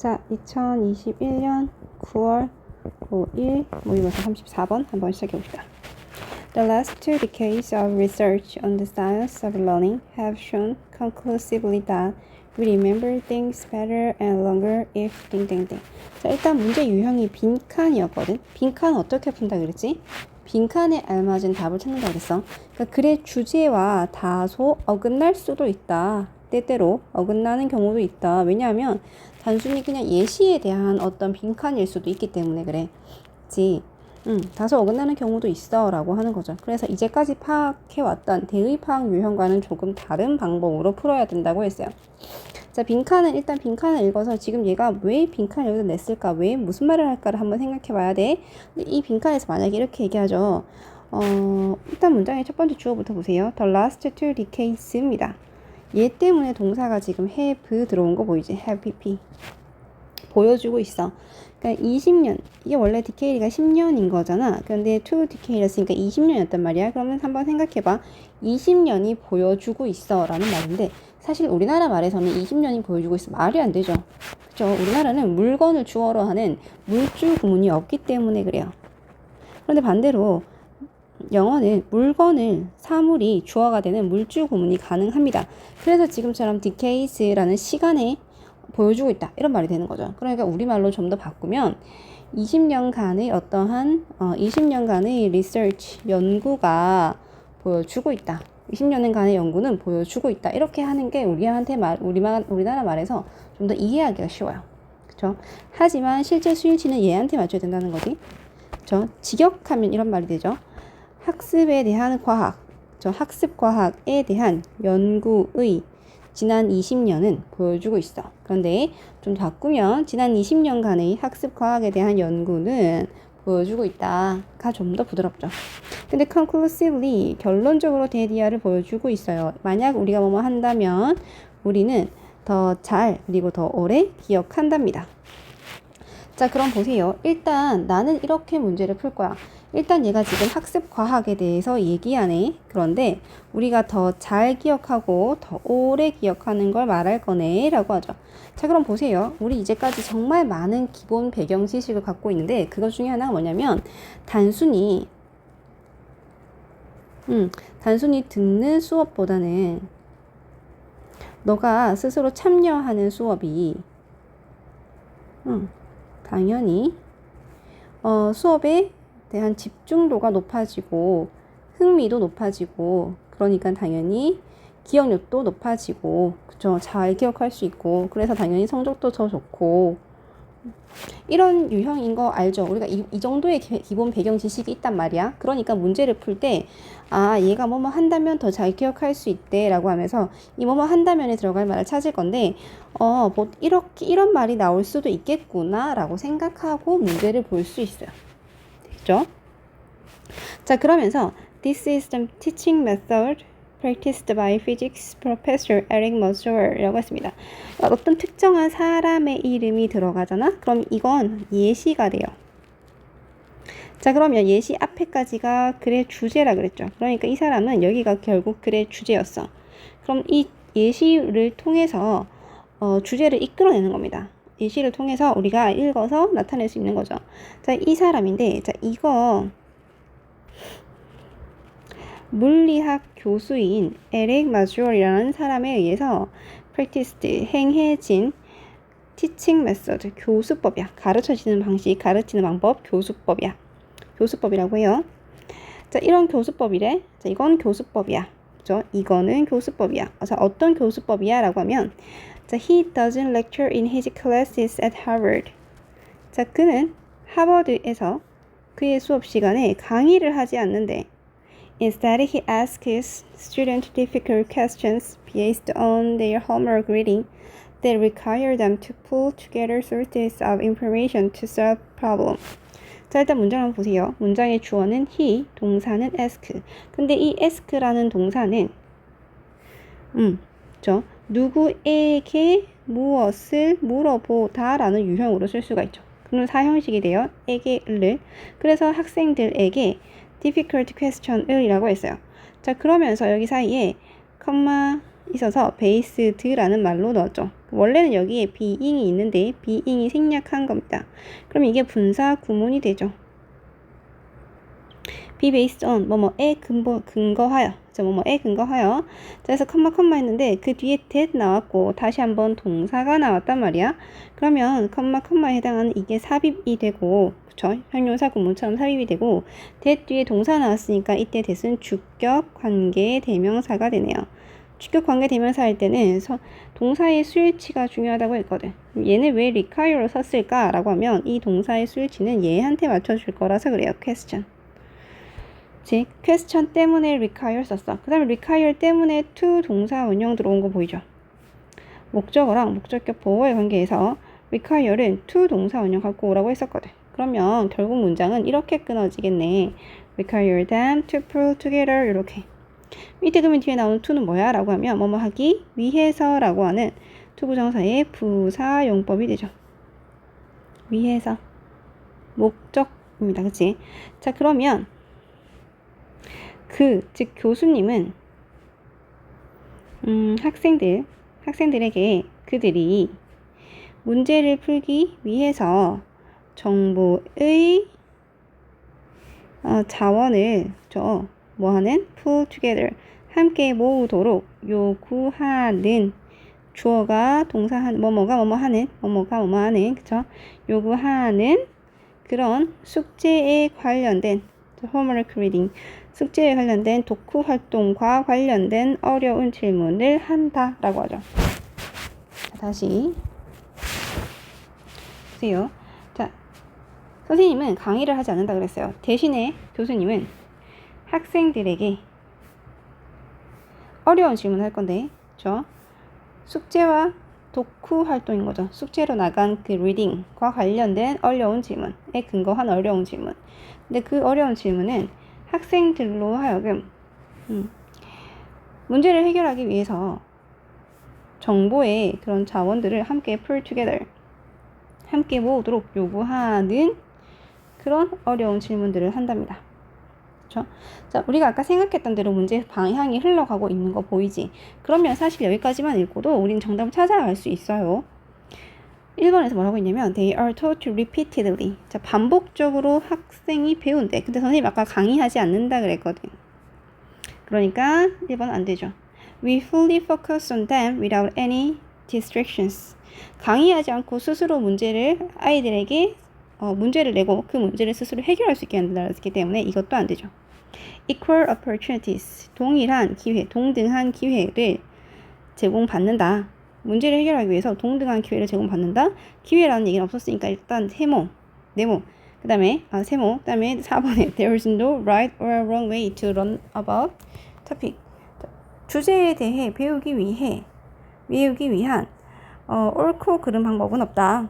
자, 2021년 9월 5일 모의고사 34번 한번 시작해봅시다. The last two decades of research on the science of learning have shown conclusively that we remember things better and longer if 띵띵띵. 자, 일단 문제 유형이 빈칸이었거든. 빈칸 어떻게 푼다 그랬지? 빈칸에 알맞은 답을 찾는다 그랬어. 그러니까 글의 주제와 다소 어긋날 수도 있다. 때때로 어긋나는 경우도 있다. 왜냐하면 단순히 그냥 예시에 대한 어떤 빈칸일 수도 있기 때문에 그래. 그치? 다소 어긋나는 경우도 있어 라고 하는 거죠. 그래서 이제까지 파악해왔던 대의 파악 유형과는 조금 다른 방법으로 풀어야 된다고 했어요. 자, 일단 빈칸을 읽어서 지금 얘가 왜 빈칸을 여기다 냈을까? 왜 무슨 말을 할까를 한번 생각해 봐야 돼. 근데 이 빈칸에서 만약에 이렇게 얘기하죠. 일단 문장의 첫 번째 주어부터 보세요. The last two decades입니다. 얘 때문에 동사가 지금 have 들어온 거 보이지? have pp 보여주고 있어. 그러니까 20년, 이게 원래 decade가 10년인 거잖아. 그런데 two decade였으니까 20년이었단 말이야. 그러면 한번 생각해봐. 20년이 보여주고 있어 라는 말인데 사실 우리나라 말에서는 20년이 보여주고 있어 말이 안 되죠. 그죠? 우리나라는 물건을 주어로 하는 물주 구문이 없기 때문에 그래요. 그런데 반대로 영어는 물건을 사물이 주어가 되는 물주 구문이 가능합니다. 그래서 지금처럼 decades라는 시간에 보여주고 있다 이런 말이 되는 거죠. 그러니까 우리말로 좀 더 바꾸면 20년간의 어떠한 20년간의 research 연구가 보여주고 있다. 20년간의 연구는 보여주고 있다. 이렇게 하는 게 우리한테 우리나라 말에서 좀 더 이해하기가 쉬워요. 그렇죠? 하지만 실제 수일치는 얘한테 맞춰야 된다는 거지. 그렇죠? 직역하면 이런 말이 되죠. 학습에 대한 과학, 학습 과학에 대한 연구의 지난 20년은 보여주고 있어. 그런데 좀 바꾸면 지난 20년간의 학습 과학에 대한 연구는 보여주고 있다가 좀 더 부드럽죠. 근데 conclusively 결론적으로 데디아를 보여주고 있어요. 만약 우리가 뭐뭐 한다면 우리는 더 잘 그리고 더 오래 기억한답니다. 자, 그럼 보세요. 일단 나는 이렇게 문제를 풀 거야. 일단 얘가 지금 학습 과학에 대해서 얘기하네. 그런데 우리가 더 잘 기억하고 더 오래 기억하는 걸 말할 거네 라고 하죠. 자, 그럼 보세요. 우리 이제까지 정말 많은 기본 배경 지식을 갖고 있는데 그것 중에 하나가 뭐냐면 단순히 듣는 수업보다는 너가 스스로 참여하는 수업이 당연히 수업에 대한 집중도가 높아지고 흥미도 높아지고 그러니까 당연히 기억력도 높아지고 그쵸? 잘 기억할 수 있고 그래서 당연히 성적도 더 좋고 이런 유형인 거 알죠? 우리가 이 정도의 기본 배경 지식이 있단 말이야. 그러니까 문제를 풀 때 얘가 뭐뭐 한다면 더 잘 기억할 수 있대 라고 하면서 이 뭐뭐 한다면에 들어갈 말을 찾을 건데 뭐 이런 말이 나올 수도 있겠구나 라고 생각하고 문제를 볼 수 있어요. 됐죠? 자, 그러면서 This is the teaching method practiced by physics professor Eric Mazur 라고 했습니다. 어떤 특정한 사람의 이름이 들어가잖아? 그럼 이건 예시가 돼요. 자, 그러면 예시 앞에까지가 글의 주제라 그랬죠. 그러니까 이 사람은 여기가 결국 글의 주제였어. 그럼 이 예시를 통해서 주제를 이끌어내는 겁니다. 예시를 통해서 우리가 읽어서 나타낼 수 있는 거죠. 자, 이 사람인데, 자, 이거 물리학 교수인 에릭 마주얼이라는 사람에 의해서 practiced, 행해진 teaching method, 교수법이야. 가르쳐지는 방식, 가르치는 방법, 교수법이야. 교수법이라고 해요. 자, 이런 교수법이래. 자, 이건 교수법이야. 그죠? 이거는 교수법이야. 자, 어떤 교수법이야? 라고 하면 자, he doesn't lecture in his classes at Harvard. 자, 그는 하버드에서 그의 수업 시간에 강의를 하지 않는데 Instead, he asks his students difficult questions based on their homework reading that require them to pull together sources of information to solve problems. 자, 일단 문장 한번 보세요. 문장의 주어는 he, 동사는 ask. 근데 이 ask라는 동사는 누구에게 무엇을 물어보다 라는 유형으로 쓸 수가 있죠. 그럼 사형식이 돼요. 에게를. 그래서 학생들에게 difficult question을 이라고 했어요. 자, 그러면서 여기 사이에 컴마 있어서 based라는 말로 넣었죠. 원래는 여기에 being이 있는데 being이 생략한 겁니다. 그럼 이게 분사 구문이 되죠. be based on 뭐뭐에 근거하여. 자, 뭐뭐에 근거하여. 자, 그래서 컴마 했는데 그 뒤에 that 나왔고 다시 한번 동사가 나왔단 말이야. 그러면 컴마에 해당하는 이게 삽입이 되고, 그쵸? 형용사 구문처럼 삽입이 되고, that 뒤에 동사 나왔으니까 이때 that은 주격 관계 대명사가 되네요. 주격 관계 대명사 할 때는 동사의 수일치가 중요하다고 했거든. 얘는 왜 require로 썼을까? 라고 하면 이 동사의 수일치는 얘한테 맞춰줄 거라서 그래요. question. 즉, question 때문에 require 썼어. 그 다음에 require 때문에 to 동사 원형 들어온 거 보이죠? 목적어랑 목적격 보호의 관계에서 require는 to 동사 원형 갖고 오라고 했었거든. 그러면 결국 문장은 이렇게 끊어지겠네. require them to pull together 이렇게. 밑에 그러면 뒤에 나오는 to는 뭐야? 라고 하면 뭐뭐 하기 위해서 라고 하는 to 부정사의 부사 용법이 되죠. 위해서. 목적입니다. 그치? 자, 그러면 즉 교수님은 학생들에게 그들이 문제를 풀기 위해서 정보의 자원을 뭐하는 pull together 함께 모으도록 요구하는 주어가 동사한 뭐뭐가 뭐뭐하는 그쵸? 요구하는 그런 숙제에 관련된 homework reading 숙제에 관련된 독후 활동과 관련된 어려운 질문을 한다 라고 하죠. 자, 다시 보세요. 자, 선생님은 강의를 하지 않는다 그랬어요. 대신에 교수님은 학생들에게 어려운 질문을 할 건데, 그렇죠? 숙제와 독후 활동인 거죠. 숙제로 나간 그 리딩과 관련된 어려운 질문에 근거한 어려운 질문. 근데 그 어려운 질문은 학생들로 하여금 문제를 해결하기 위해서 정보의 그런 자원들을 함께 pull together 함께 모으도록 요구하는 그런 어려운 질문들을 한답니다. 그렇죠? 자, 우리가 아까 생각했던 대로 문제 방향이 흘러가고 있는 거 보이지? 그러면 사실 여기까지만 읽고도 우린 정답을 찾아갈 수 있어요. 1번에서 뭐라고 했냐면 They are taught repeatedly. 자, 반복적으로 학생이 배운대. 근데 선생님 아까 강의하지 않는다 그랬거든. 그러니까 1번 안 되죠. We fully focus on them without any distractions. 강의하지 않고 스스로 아이들에게 문제를 내고 그 문제를 스스로 해결할 수 있게 한다기 때문에 이것도 안 되죠. Equal opportunities. 동등한 기회를 제공받는다. 문제를 해결하기 위해서 동등한 기회를 제공받는다. 기회라는 얘기는 없었으니까 일단 네모. 그 다음에 4번에 There is no right or wrong way to learn about topic. 주제에 대해 배우기 위한 옳고 그른 방법은 없다.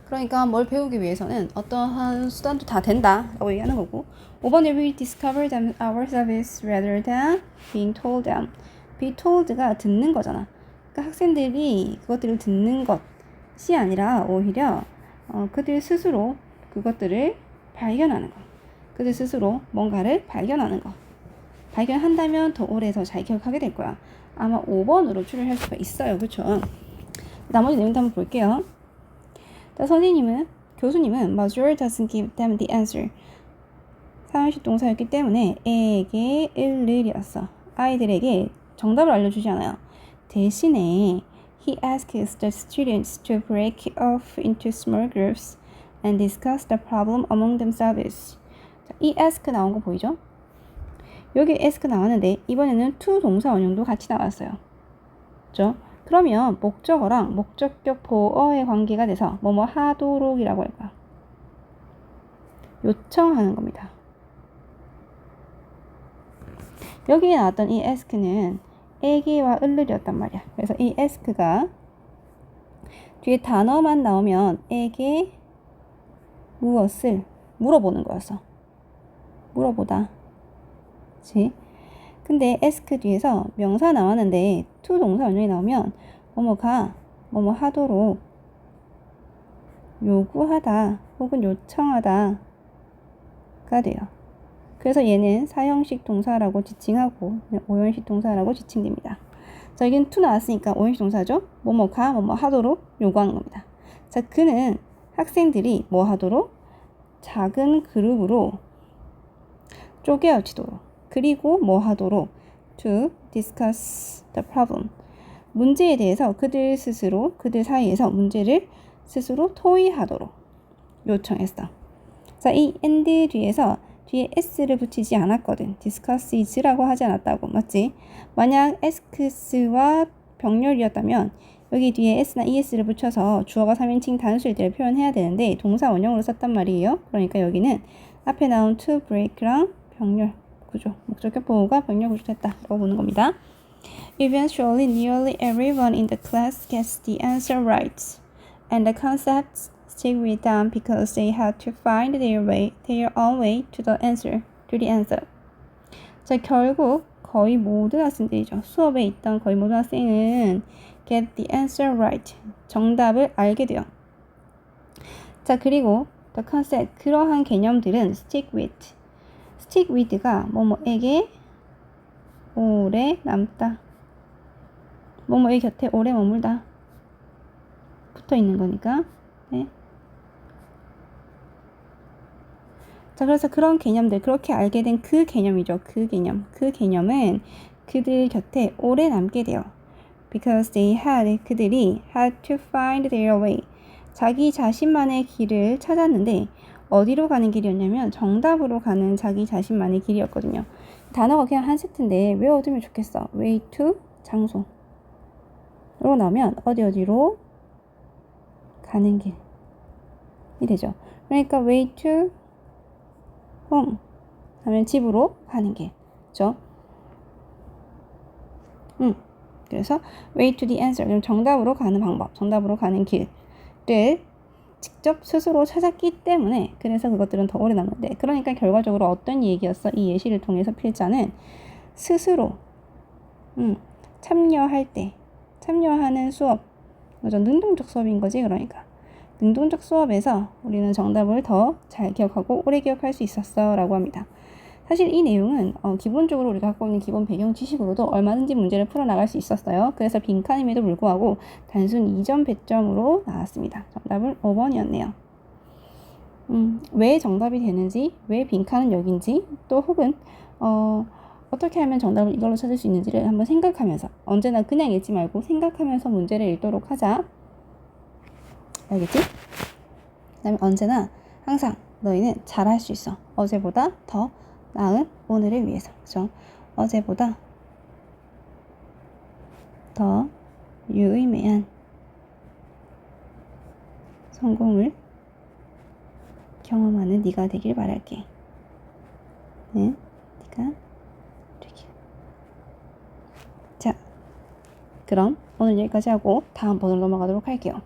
그러니까 뭘 배우기 위해서는 어떠한 수단도 다 된다라고 얘기하는 거고. 5번에 we discover them ourselves rather than being told them. be told가 듣는 거잖아. 그러니까 학생들이 그것들을 듣는 것이 아니라 오히려 그들 스스로 그것들을 발견하는 것. 그들 스스로 뭔가를 발견하는 것. 발견한다면 더 오래 더 잘 기억하게 될 거야. 아마 5번으로 추리할 수가 있어요. 그렇죠? 나머지 내용도 한번 볼게요. 자, 교수님은 Major doesn't give them the answer. 사용식 동사였기 때문에 에게 일일이었어. 아이들에게 정답을 알려주지 않아요. 대신에 he asks the students to break off into small groups and discuss the problem among themselves. 자, 이 ask 나온 거 보이죠? 여기 ask 나왔는데 이번에는 to 동사 원형도 같이 나왔어요. 그렇죠? 그러면 목적어랑 목적격 보어의 관계가 돼서 뭐뭐 하도록이라고 할 거야. 요청하는 겁니다. 여기에 나왔던 이 ask는 에게와 을을이었단 말이야. 그래서 이 ask가 뒤에 단어만 나오면 에게 무엇을 물어보는 거였어. 물어보다. 그치? 근데 ask 뒤에서 명사 나왔는데 to 동사 원형이 나오면 뭐뭐가 뭐뭐 하도록 요구하다 혹은 요청하다가 돼요. 그래서 얘는 4형식 동사라고 지칭하고 5형식 동사라고 지칭됩니다. 자, 여기는 to 나왔으니까 5형식 동사죠. 뭐뭐가 뭐뭐 하도록 요구하는 겁니다. 자, 그는 학생들이 뭐 하도록? 작은 그룹으로 쪼개어지도록, 그리고 뭐 하도록? to discuss the problem. 문제에 대해서 그들 사이에서 문제를 스스로 토의하도록 요청했어. 자, 이 and 뒤에 s를 붙이지 않았거든. discuss is라고 하지 않았다고. 맞지? 만약 asks와 병렬이었다면 여기 뒤에 s나 es를 붙여서 주어가 3인칭 단수일 때를 표현해야 되는데 동사 원형으로 썼단 말이에요. 그러니까 여기는 앞에 나온 to break랑 병렬 구조, 목적격 보호가 병렬 구조됐다라고 보는 겁니다. Eventually, nearly everyone in the class gets the answer right, and the concepts stick with them because they had to find their own way to the answer. 자, 결국 거의 모든 학생들이죠. 수업에 있던 거의 모든 학생은 get the answer right. 정답을 알게 돼요. 자, 그리고 the concept, 그러한 개념들은 stick with가 뭐뭐에게 오래 남다. 뭐뭐의 곁에 오래 머물다. 붙어 있는 거니까. 네. 자, 그래서 그런 개념들, 그렇게 알게 된 그 개념이죠. 그 개념은 그들 곁에 오래 남게 돼요. Because 그들이 had to find their way. 자기 자신만의 길을 찾았는데 어디로 가는 길이었냐면 정답으로 가는 자기 자신만의 길이었거든요. 단어가 그냥 한 세트인데 외워두면 좋겠어. way to 장소로 나오면 어디로 가는 길이 되죠. 그러니까 way to home 하면 집으로 가는 길. 그렇죠? 그래서 way to the answer, 그럼 정답으로 가는 방법, 정답으로 가는 길을 직접 스스로 찾았기 때문에 그래서 그것들은 더 오래 남는데, 그러니까 결과적으로 어떤 얘기였어? 이 예시를 통해서 필자는 스스로 참여하는 수업, 그죠? 능동적 수업인 거지. 그러니까 능동적 수업에서 우리는 정답을 더 잘 기억하고 오래 기억할 수 있었어 라고 합니다. 사실 이 내용은 기본적으로 우리가 갖고 있는 기본 배경 지식으로도 얼마든지 문제를 풀어나갈 수 있었어요. 그래서 빈칸임에도 불구하고 단순 2점 배점으로 나왔습니다. 정답은 5번이었네요. 왜 정답이 되는지, 왜 빈칸은 여긴지, 또 혹은 어떻게 하면 정답을 이걸로 찾을 수 있는지를 한번 생각하면서, 언제나 그냥 읽지 말고 생각하면서 문제를 읽도록 하자. 알겠지? 그 다음에 언제나 항상 너희는 잘할 수 있어. 어제보다 더 나은 오늘을 위해서. 그죠? 어제보다 더 유의미한 성공을 경험하는 네가 되길 바랄게. 네, 네가 되길. 자, 그럼 오늘 여기까지 하고 다음 번으로 넘어가도록 할게요.